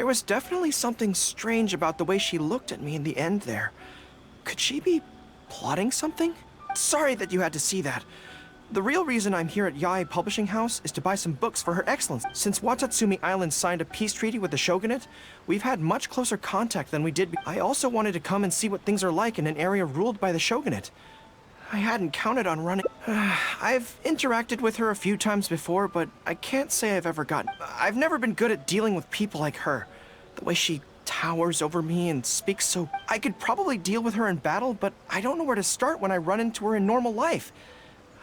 was definitely something strange about the way she looked at me in the end there. Could she be plotting something? Sorry that you had to see that. The real reason I'm here at Yae Publishing House is to buy some books for Her Excellence. Since Watatsumi Island signed a peace treaty with the shogunate, we've had much closer contact than we did. I also wanted to come and see what things are like in an area ruled by the shogunate. I hadn't counted on running. I've interacted with her a few times before, but I can't say I've ever gotten... I've never been good at dealing with people like her. The way she towers over me and speaks so... I could probably deal with her in battle, but I don't know where to start when I run into her in normal life.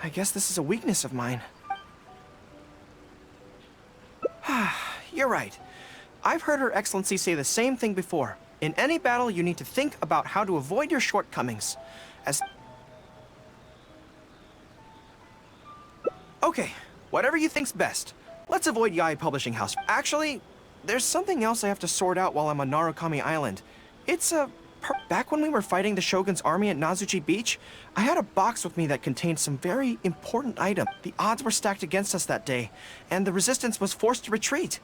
I guess this is a weakness of mine. You're right. I've heard Her Excellency say the same thing before. In any battle, you need to think about how to avoid your shortcomings. Okay, whatever you think's best. Let's avoid Yae Publishing House. Actually, there's something else I have to sort out while I'm on Narukami Island. It's back when we were fighting the Shogun's army at Nazuchi Beach, I had a box with me that contained some very important items. The odds were stacked against us that day, and the resistance was forced to retreat.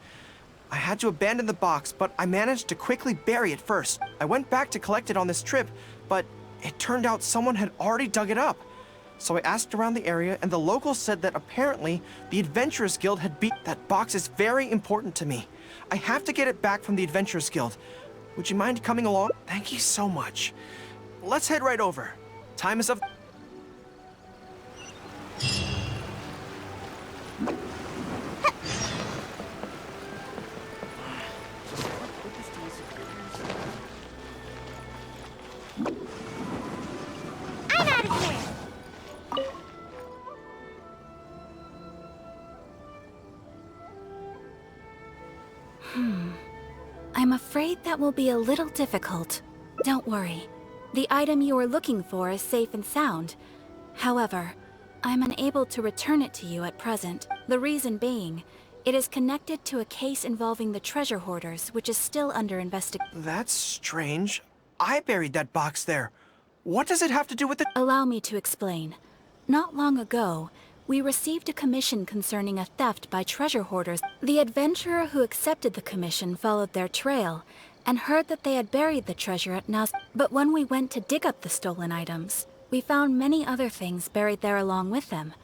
I had to abandon the box, but I managed to quickly bury it first. I went back to collect it on this trip, but it turned out someone had already dug it up. So I asked around the area, and the locals said that apparently the Adventurers Guild had beat... That box is very important to me. I have to get it back from the Adventurers Guild. Would you mind coming along? Thank you so much. Let's head right over. Time is up. I'm out of here! I'm afraid that will be a little difficult. Don't worry. The item you are looking for is safe and sound. However, I'm unable to return it to you at present. The reason being, it is connected to a case involving the treasure hoarders, which is still under investigation. That's strange. I buried that box there. What does it have to do with the... Allow me to explain. Not long ago, we received a commission concerning a theft by treasure hoarders. The adventurer who accepted the commission followed their trail and heard that they had buried the treasure at Naz. But when we went to dig up the stolen items, we found many other things buried there along with them.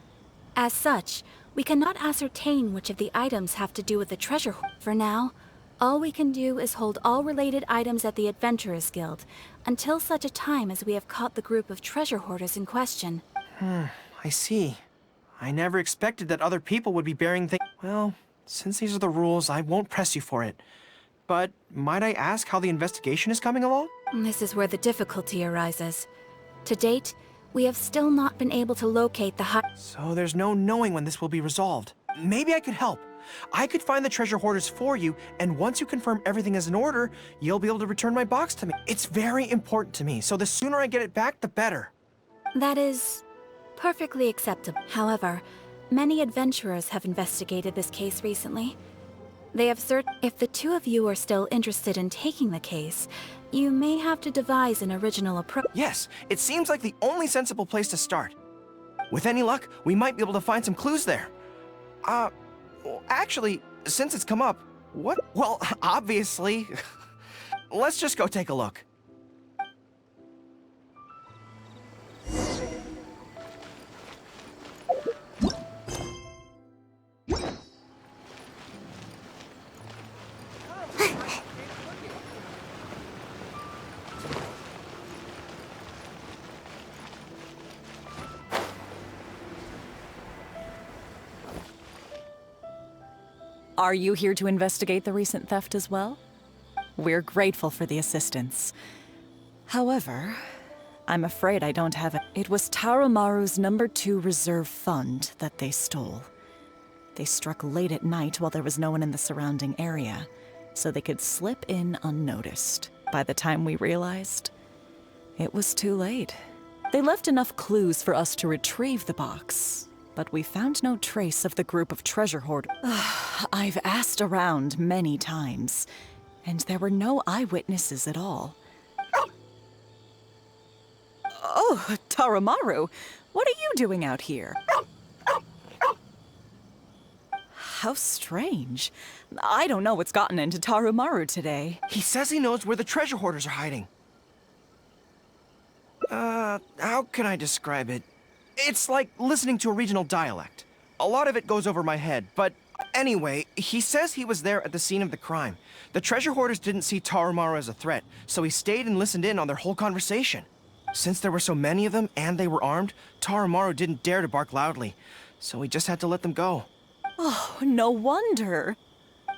As such, we cannot ascertain which of the items have to do with the treasure. For now, all we can do is hold all related items at the Adventurers Guild until such a time as we have caught the group of treasure hoarders in question. I see. I never expected that other people would be burying things. Well, since these are the rules, I won't press you for it. But might I ask how the investigation is coming along? This is where the difficulty arises. To date, we have still not been able to locate the So there's no knowing when this will be resolved. Maybe I could help. I could find the treasure hoarders for you, and once you confirm everything is in order, you'll be able to return my box to me. It's very important to me, so the sooner I get it back, the better. That is perfectly acceptable. However, many adventurers have investigated this case recently. They have searched. If the two of you are still interested in taking the case, you may have to devise an original approach. Yes, it seems like the only sensible place to start. With any luck, we might be able to find some clues there. Well, actually, since it's come up, what? Well, obviously. Let's just go take a look. Are you here to investigate the recent theft as well? We're grateful for the assistance. However, I'm afraid I don't have it. It was Tarumaru's #2 reserve fund that they stole. They struck late at night while there was no one in the surrounding area, so they could slip in unnoticed. By the time we realized, it was too late. They left enough clues for us to retrieve the box, but we found no trace of the group of treasure hoarders. I've asked around many times, and there were no eyewitnesses at all. Oh, Tarumaru, what are you doing out here? How strange. I don't know what's gotten into Tarumaru today. He says he knows where the treasure hoarders are hiding. How can I describe it? It's like listening to a regional dialect. A lot of it goes over my head, but anyway, he says he was there at the scene of the crime. The treasure hoarders didn't see Tarumaru as a threat, so he stayed and listened in on their whole conversation. Since there were so many of them and they were armed, Tarumaru didn't dare to bark loudly, so he just had to let them go. Oh, no wonder.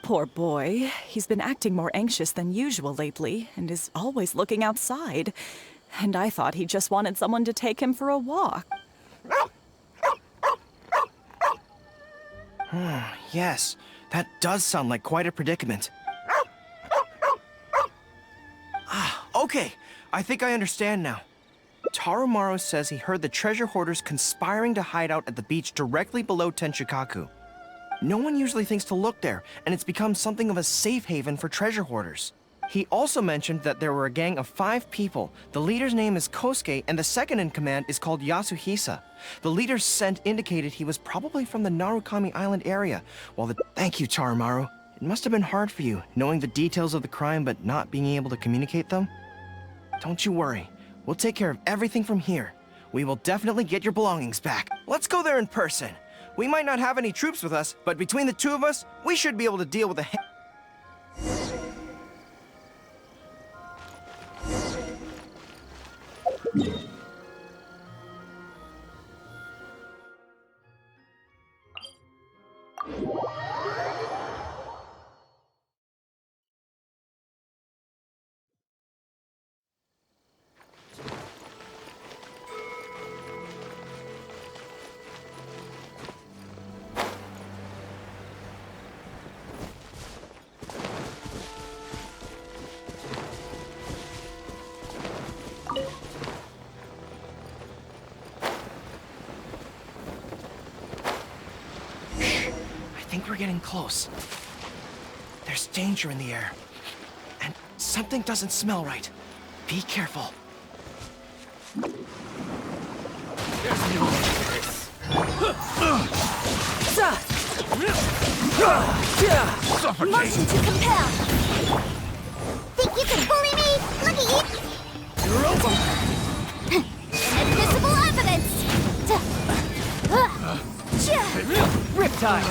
Poor boy. He's been acting more anxious than usual lately, and is always looking outside. And I thought he just wanted someone to take him for a walk. Yes, that does sound like quite a predicament. Okay, I think I understand now. Tarumaru says he heard the treasure hoarders conspiring to hide out at the beach directly below Tenshikaku. No one usually thinks to look there, and it's become something of a safe haven for treasure hoarders. He also mentioned that there were a gang of 5 people. The leader's name is Kosuke, and the second in command is called Yasuhisa. The leader's scent indicated he was probably from the Narukami Island area, while the— Thank you, Tarumaru. It must have been hard for you, knowing the details of the crime but not being able to communicate them. Don't you worry. We'll take care of everything from here. We will definitely get your belongings back. Let's go there in person. We might not have any troops with us, but between the two of us, we should be able to deal with the— I think we're getting close. There's danger in the air. And something doesn't smell right. Be careful. Motion to compel. Think you can bully me? Look at you. You're over. Inadmissible evidence. Riptide.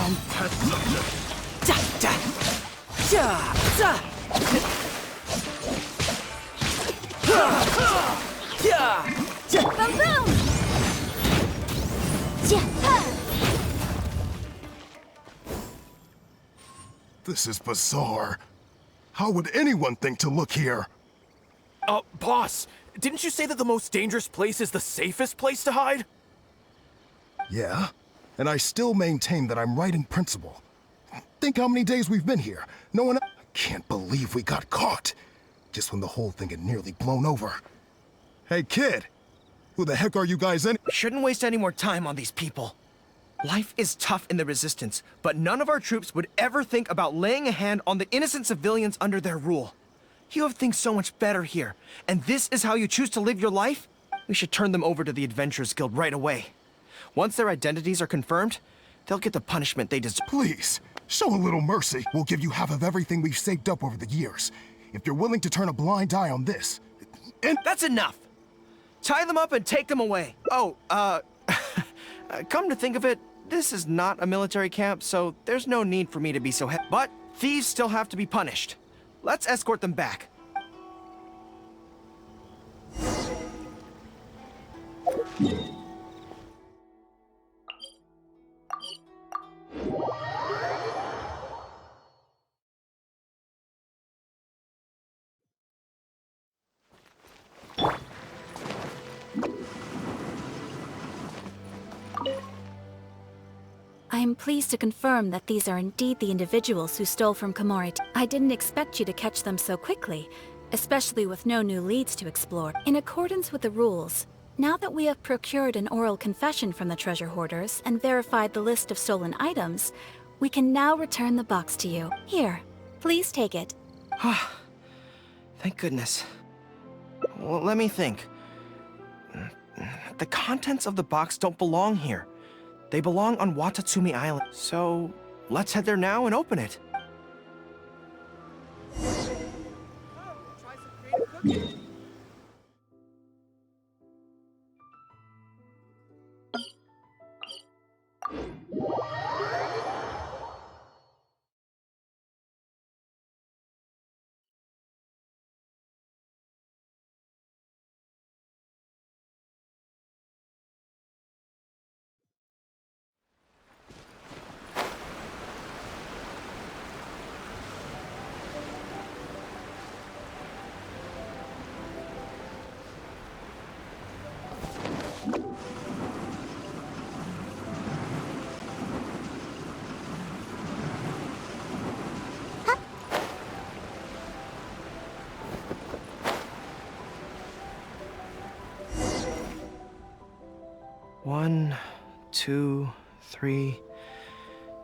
Boom boom. This is bizarre. How would anyone think to look here? Boss, didn't you say that the most dangerous place is the safest place to hide? Yeah, and I still maintain that I'm right in principle. Think how many days we've been here. No one— I can't believe we got caught. Just when the whole thing had nearly blown over. Hey, kid! Who the heck are you guys in— Shouldn't waste any more time on these people. Life is tough in the Resistance, but none of our troops would ever think about laying a hand on the innocent civilians under their rule. You have things so much better here, and this is how you choose to live your life? We should turn them over to the Adventurers Guild right away. Once their identities are confirmed, they'll get the punishment they deserve. Please, show a little mercy. We'll give you half of everything we've saved up over the years. If you're willing to turn a blind eye on this. And— That's enough! Tie them up and take them away. Oh, come to think of it, this is not a military camp, so there's no need for me to be so but thieves still have to be punished. Let's escort them back. I am pleased to confirm that these are indeed the individuals who stole from Komori. I didn't expect you to catch them so quickly, especially with no new leads to explore. In accordance with the rules, now that we have procured an oral confession from the treasure hoarders and verified the list of stolen items, we can now return the box to you. Here, please take it. Thank goodness. Well, let me think. The contents of the box don't belong here. They belong on Watatsumi Island. So, let's head there now and open it. One, two, three.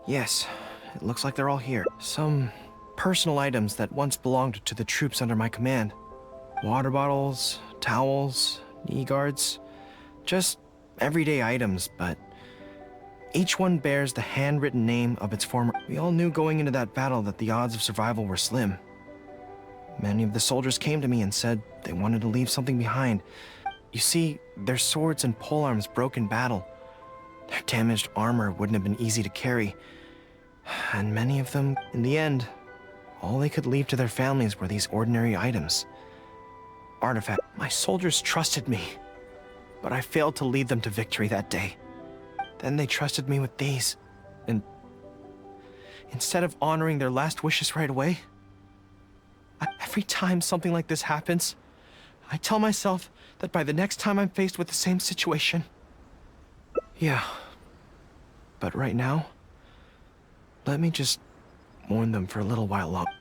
Yes, it looks like they're all here. Some personal items that once belonged to the troops under my command. Water bottles, towels, knee guards. Just everyday items, but each one bears the handwritten name of its former. We all knew going into that battle that the odds of survival were slim. Many of the soldiers came to me and said they wanted to leave something behind. You see, their swords and polearms broke in battle. Their damaged armor wouldn't have been easy to carry. And many of them, in the end, all they could leave to their families were these ordinary items. Artifacts. My soldiers trusted me, but I failed to lead them to victory that day. Then they trusted me with these, and instead of honoring their last wishes right away, every time something like this happens, I tell myself that by the next time I'm faced with the same situation. Yeah, but right now, let me just mourn them for a little while longer.